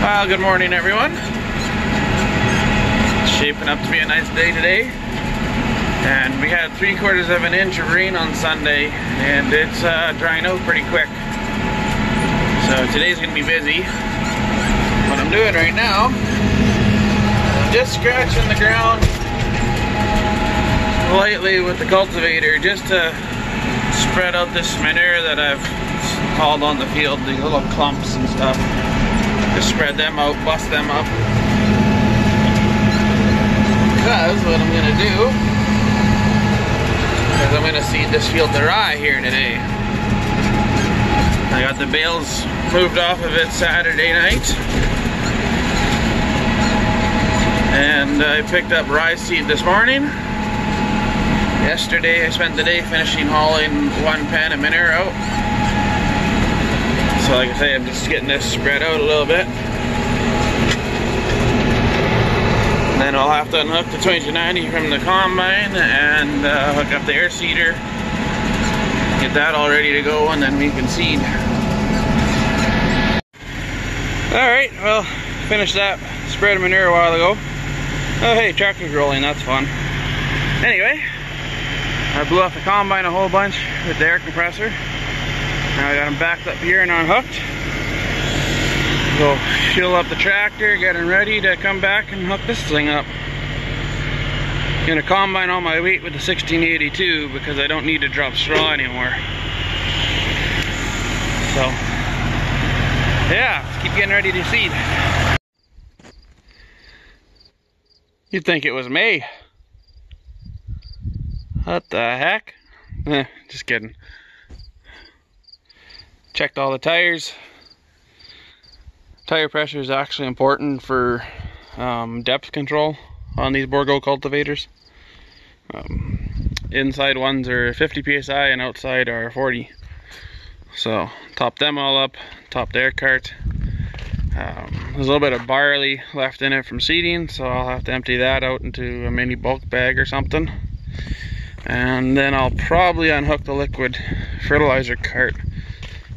Well, good morning, everyone. It's shaping up to be a nice day today. And we had 3/4 of an inch of rain on Sunday, and it's drying out pretty quick. So today's gonna be busy. What I'm doing right now, I'm just scratching the ground lightly with the cultivator just to spread out this manure that I've hauled on the field, these little clumps and stuff. Just spread them out, bust them up. Because what I'm gonna do is I'm gonna seed this field to rye here today. I got the bales moved off of it Saturday night. And I picked up rye seed this morning. Yesterday I spent the day finishing hauling 1 pan of manure out. So like I say, I'm just getting this spread out a little bit. And then I'll have to unhook the 2290 from the combine and hook up the air seeder. Get that all ready to go, and then we can seed. Alright, well, finished that spread of manure a while ago. Oh hey, tractor's rolling, that's fun. Anyway, I blew off the combine a whole bunch with the air compressor. Now I got them backed up here and unhooked. Go fuel up the tractor, get them ready to come back and hook this thing up. Gonna combine all my weight with the 1682 because I don't need to drop straw anymore. So, yeah, let's keep getting ready to seed. You'd think it was May. What the heck? Just kidding. Checked all the tires. Tire pressure is actually important for depth control on these Borgo cultivators. Inside ones are 50 psi and outside are 40. So top them all up, top the air cart. There's a little bit of barley left in it from seeding, so I'll have to empty that out into a mini bulk bag or something. And then I'll probably unhook the liquid fertilizer cart,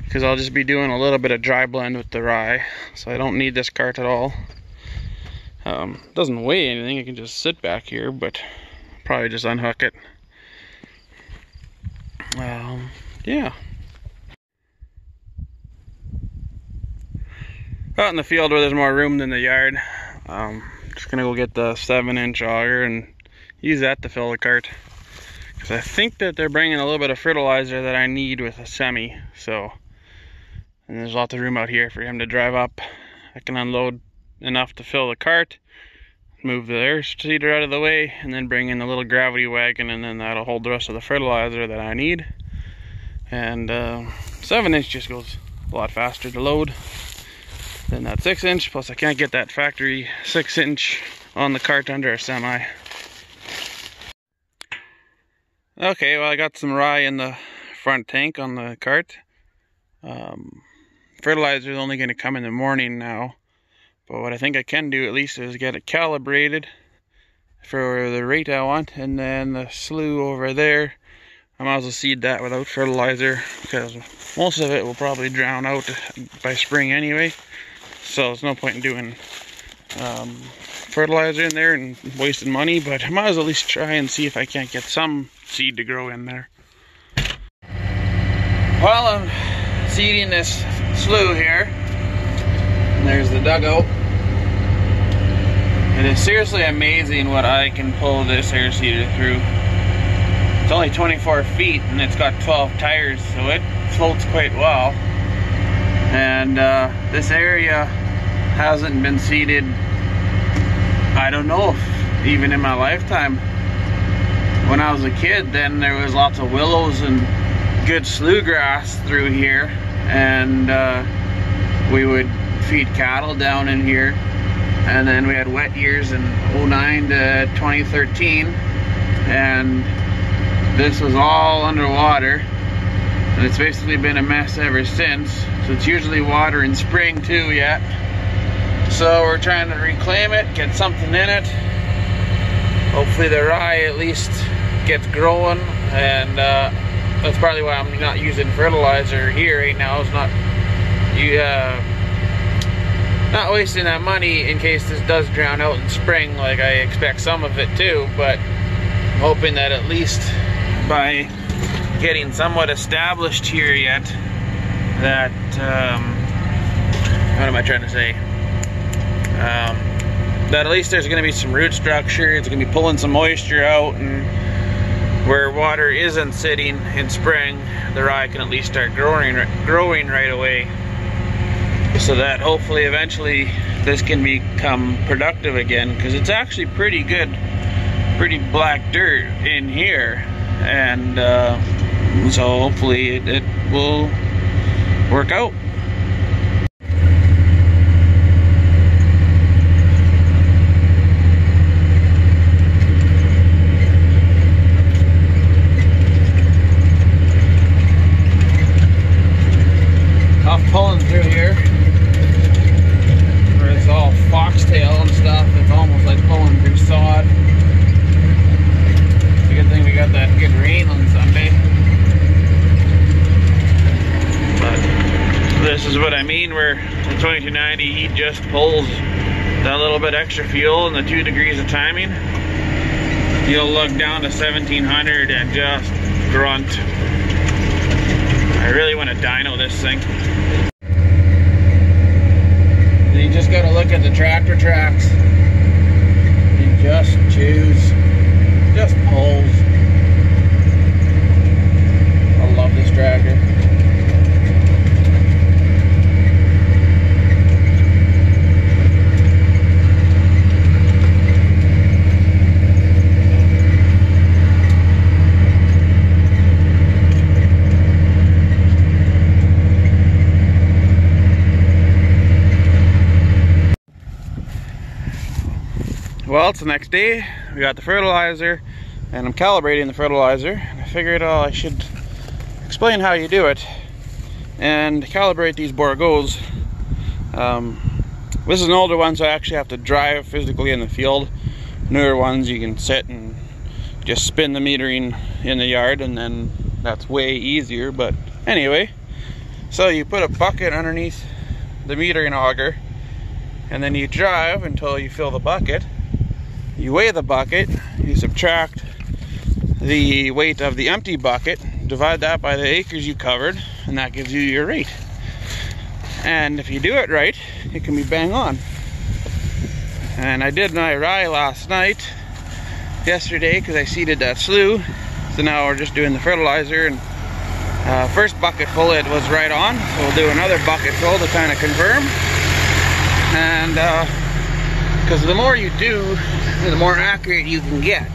because I'll just be doing a little bit of dry blend with the rye, so I don't need this cart at all. Doesn't weigh anything, it can just sit back here, but probably just unhook it. Yeah. Out in the field where there's more room than the yard, just gonna go get the 7-inch auger and use that to fill the cart. Because I think that they're bringing a little bit of fertilizer that I need with a semi, so. And there's lots of room out here for him to drive up. I can unload enough to fill the cart, move the air seeder out of the way, and then bring in the little gravity wagon, and then that'll hold the rest of the fertilizer that I need. And 7-inch just goes a lot faster to load than that 6-inch, plus I can't get that factory 6-inch on the cart under a semi. Okay, well I got some rye in the front tank on the cart. Fertilizer is only going to come in the morning now, but what I think I can do at least is get it calibrated for the rate I want, and then the slough over there, I might as well seed that without fertilizer because most of it will probably drown out by spring anyway, so there's no point in doing fertilizer in there and wasting money, but I might as well at least try and see if I can't get some seed to grow in there. While I'm seeding this slough here, and there's the dugout. It is seriously amazing what I can pull this air seeder through. It's only 24 feet and it's got 12 tires, so it floats quite well. And this area hasn't been seeded, I don't know if even in my lifetime. When I was a kid, then there was lots of willows and good slough grass through here, and we would feed cattle down in here. And then we had wet years in 09 to 2013, and this was all underwater, and it's basically been a mess ever since. So it's usually water in spring too yet, so we're trying to reclaim it, get something in it. Hopefully the rye at least gets growing, and that's probably why I'm not using fertilizer here right now. It's not not wasting that money in case this does drown out in spring, like I expect some of it too, but I'm hoping that at least by getting somewhat established here yet, that, what am I trying to say? That at least there's going to be some root structure, it's going to be pulling some moisture out, and where water isn't sitting in spring, the rye can at least start growing right away, so that hopefully eventually this can become productive again, because it's actually pretty good, pretty black dirt in here, and so hopefully it will work out. Pulling through here where it's all foxtail and stuff. It's almost like pulling through sod. It's a good thing we got that good rain on Sunday. But this is what I mean, where the 2290 heat just pulls that little bit extra fuel and the 2 degrees of timing. You'll look down to 1700 and just grunt. I really want to dyno this thing. You just gotta look at the tractor tracks. It just chews, just pulls. I love this tractor. Well, it's the next day. We got the fertilizer, and I'm calibrating the fertilizer. And I figured I should explain how you do it and calibrate these Borgos. This is an older one, so I actually have to drive physically in the field. Newer ones, you can sit and just spin the metering in the yard, and then that's way easier. But anyway, so you put a bucket underneath the metering auger, and then you drive until you fill the bucket. You weigh the bucket, you subtract the weight of the empty bucket, divide that by the acres you covered, and that gives you your rate. And if you do it right, it can be bang on. And I did my rye yesterday, because I seeded that slough. So now we're just doing the fertilizer, and first bucket full it was right on. So we'll do another bucket full to kind of confirm. And because the more you do, the more accurate you can get.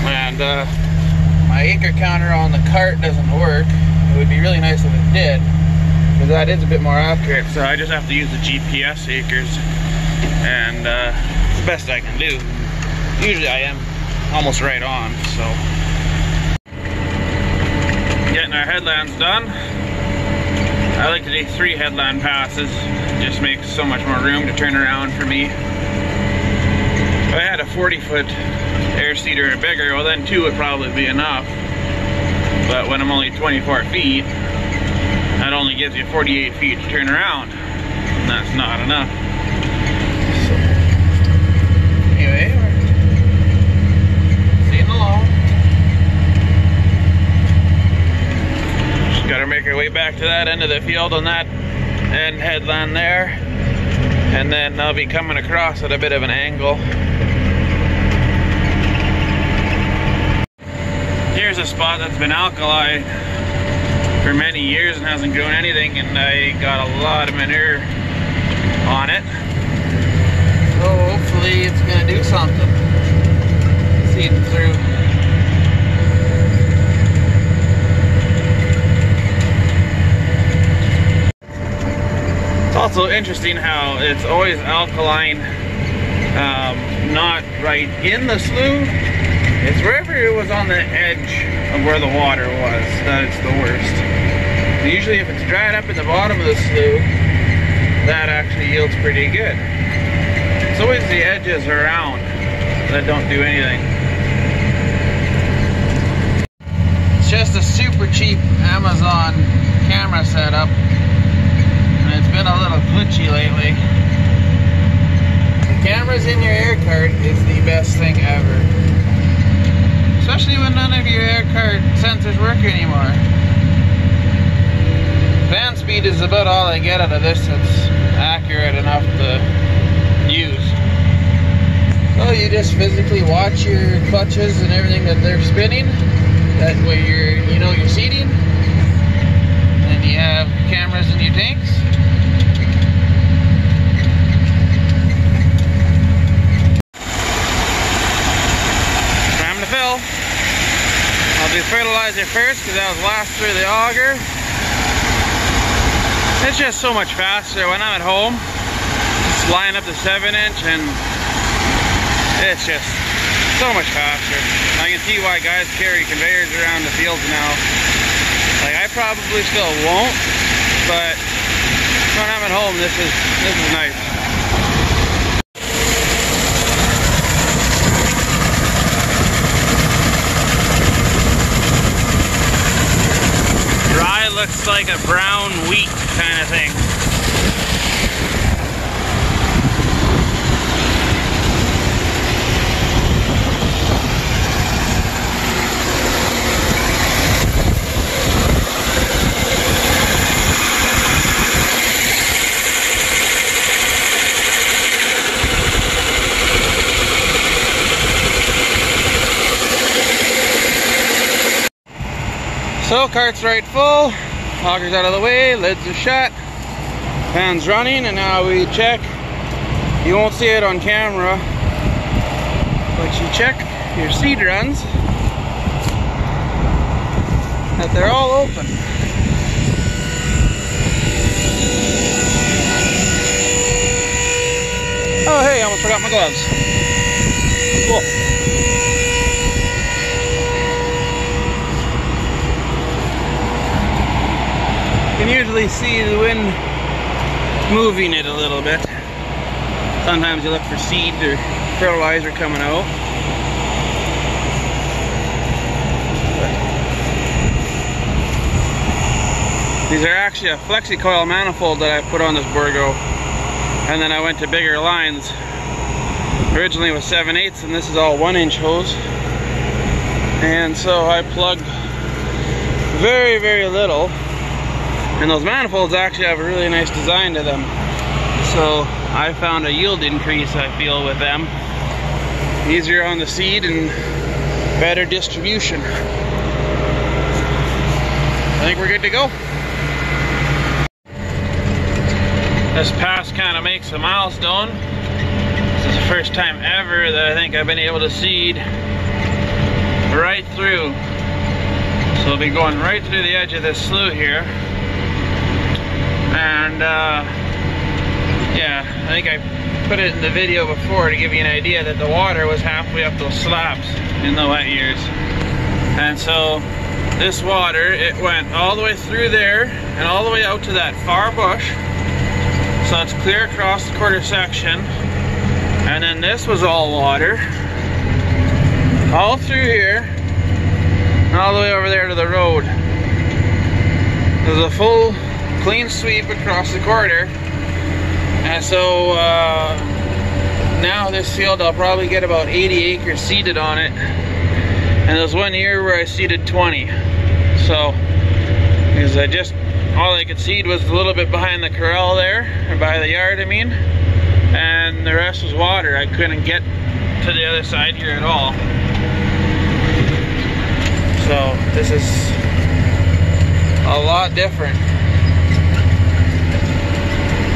And my acre counter on the cart doesn't work. It would be really nice if it did, because that is a bit more accurate. So I just have to use the GPS acres, and it's the best I can do. Usually I am almost right on. So getting our headlands done. I like to do 3 headland passes. It just makes so much more room to turn around for me. If I had a 40-foot air seeder or bigger, well then 2 would probably be enough. But when I'm only 24 feet, that only gives you 48 feet to turn around. And that's not enough. So, anyway, we're seeing along. Just gotta make our way back to that end of the field on that end headland there. And then I'll be coming across at a bit of an angle. Here's a spot that's been alkali for many years and hasn't grown anything, and I got a lot of manure on it. So hopefully it's gonna do something. Seeding through. It's also interesting how it's always alkaline, not right in the slough. It's wherever it was on the edge of where the water was that it's the worst. Usually if it's dried up in the bottom of the slough, that actually yields pretty good. It's always the edges around that don't do anything. It's just a super cheap Amazon camera setup, and it's been a little glitchy glitchy lately. The cameras in your air cart is the best thing ever. Especially when none of your air cart sensors work anymore. Fan speed is about all I get out of this that's accurate enough to use. So you just physically watch your clutches and everything that they're spinning. That way you know your seating. And you have cameras in your tanks. Time to fill. I'll do fertilizer first because that was last through the auger. It's just so much faster when I'm at home. Just line up the 7-inch and it's just so much faster. I can see why guys carry conveyors around the fields now. Like I probably still won't, but when I'm at home, this is nice. Dry looks like a brown wheat kind of thing. So cart's right full, auger's out of the way, lids are shut, fan's running, and now we check. You won't see it on camera, but you check your seed runs, that they're all open. Oh hey, I almost forgot my gloves. Cool. You can usually see the wind moving it a little bit. Sometimes you look for seed or fertilizer coming out. These are actually a flexi coil manifold that I put on this Borgo, and then I went to bigger lines. Originally it was 7/8 and this is all 1-inch hose, and so I plugged very, very little. And those manifolds actually have a really nice design to them. So I found a yield increase, I feel, with them. Easier on the seed and better distribution. I think we're good to go. This pass kind of makes a milestone. This is the first time ever that I think I've been able to seed right through. So I'll be going right through the edge of this slough here. And yeah, I think I put it in the video before to give you an idea that the water was halfway up those slabs in the wet years. And so this water, it went all the way through there and all the way out to that far bush. So it's clear across the quarter section. And then this was all water, all through here and all the way over there to the road. There's a full clean sweep across the quarter. And so now this field I'll probably get about 80 acres seeded on it. And there was one year where I seeded 20. So, because all I could seed was a little bit behind the corral there, or by the yard I mean. And the rest was water. I couldn't get to the other side here at all. So this is a lot different.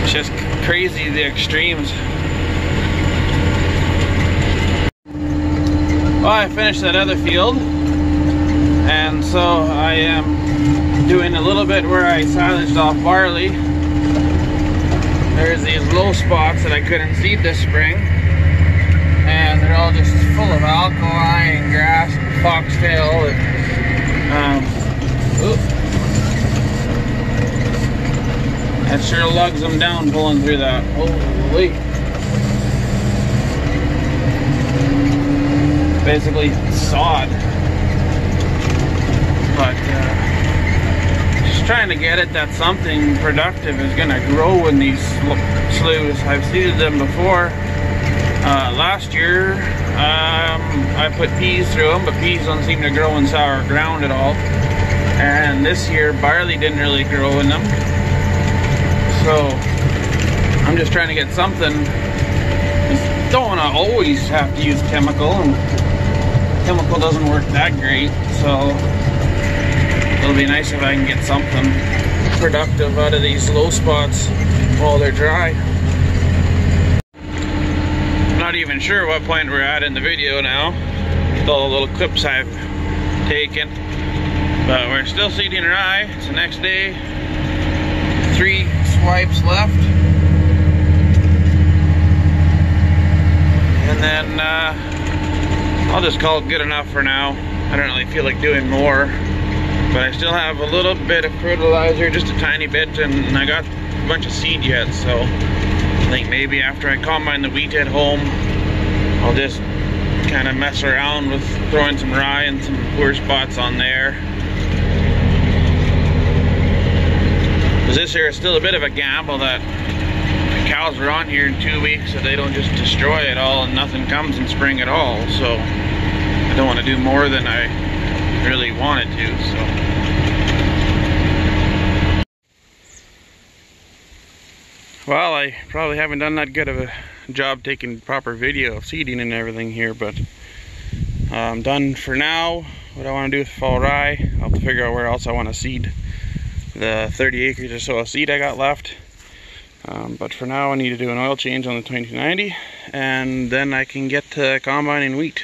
It's just crazy, the extremes. Well, I finished that other field, and so I am doing a little bit where I silaged off barley. There's these low spots that I couldn't seed this spring, and they're all just full of alkali and grass and foxtail and that sure lugs them down pulling through that. Holy. Basically sod. But just trying to get it that something productive is going to grow in these sloughs. I've seeded them before. Last year I put peas through them, but peas don't seem to grow in sour ground at all. And this year barley didn't really grow in them. So I'm just trying to get something. Just don't want to always have to use chemical, and chemical doesn't work that great. So it'll be nice if I can get something productive out of these low spots while they're dry. Not even sure what point we're at in the video now, with all the little clips I've taken, but we're still seeding rye. It's the next day, 3 swipes left, and then I'll just call it good enough for now. I don't really feel like doing more, but I still have a little bit of fertilizer, just a tiny bit, and I got a bunch of seed yet, so I think maybe after I combine the wheat at home, I'll just kind of mess around with throwing some rye and some poor spots on there. Because this here is still a bit of a gamble that the cows are on here in 2 weeks, so they don't just destroy it all and nothing comes in spring at all. So I don't want to do more than I really wanted to, so. Well, I probably haven't done that good of a job taking proper video of seeding and everything here, but I'm done for now. What I want to do with fall rye, I'll have to figure out where else I want to seed the 30 acres or so of seed I got left. But for now I need to do an oil change on the 2290, and then I can get to combining wheat.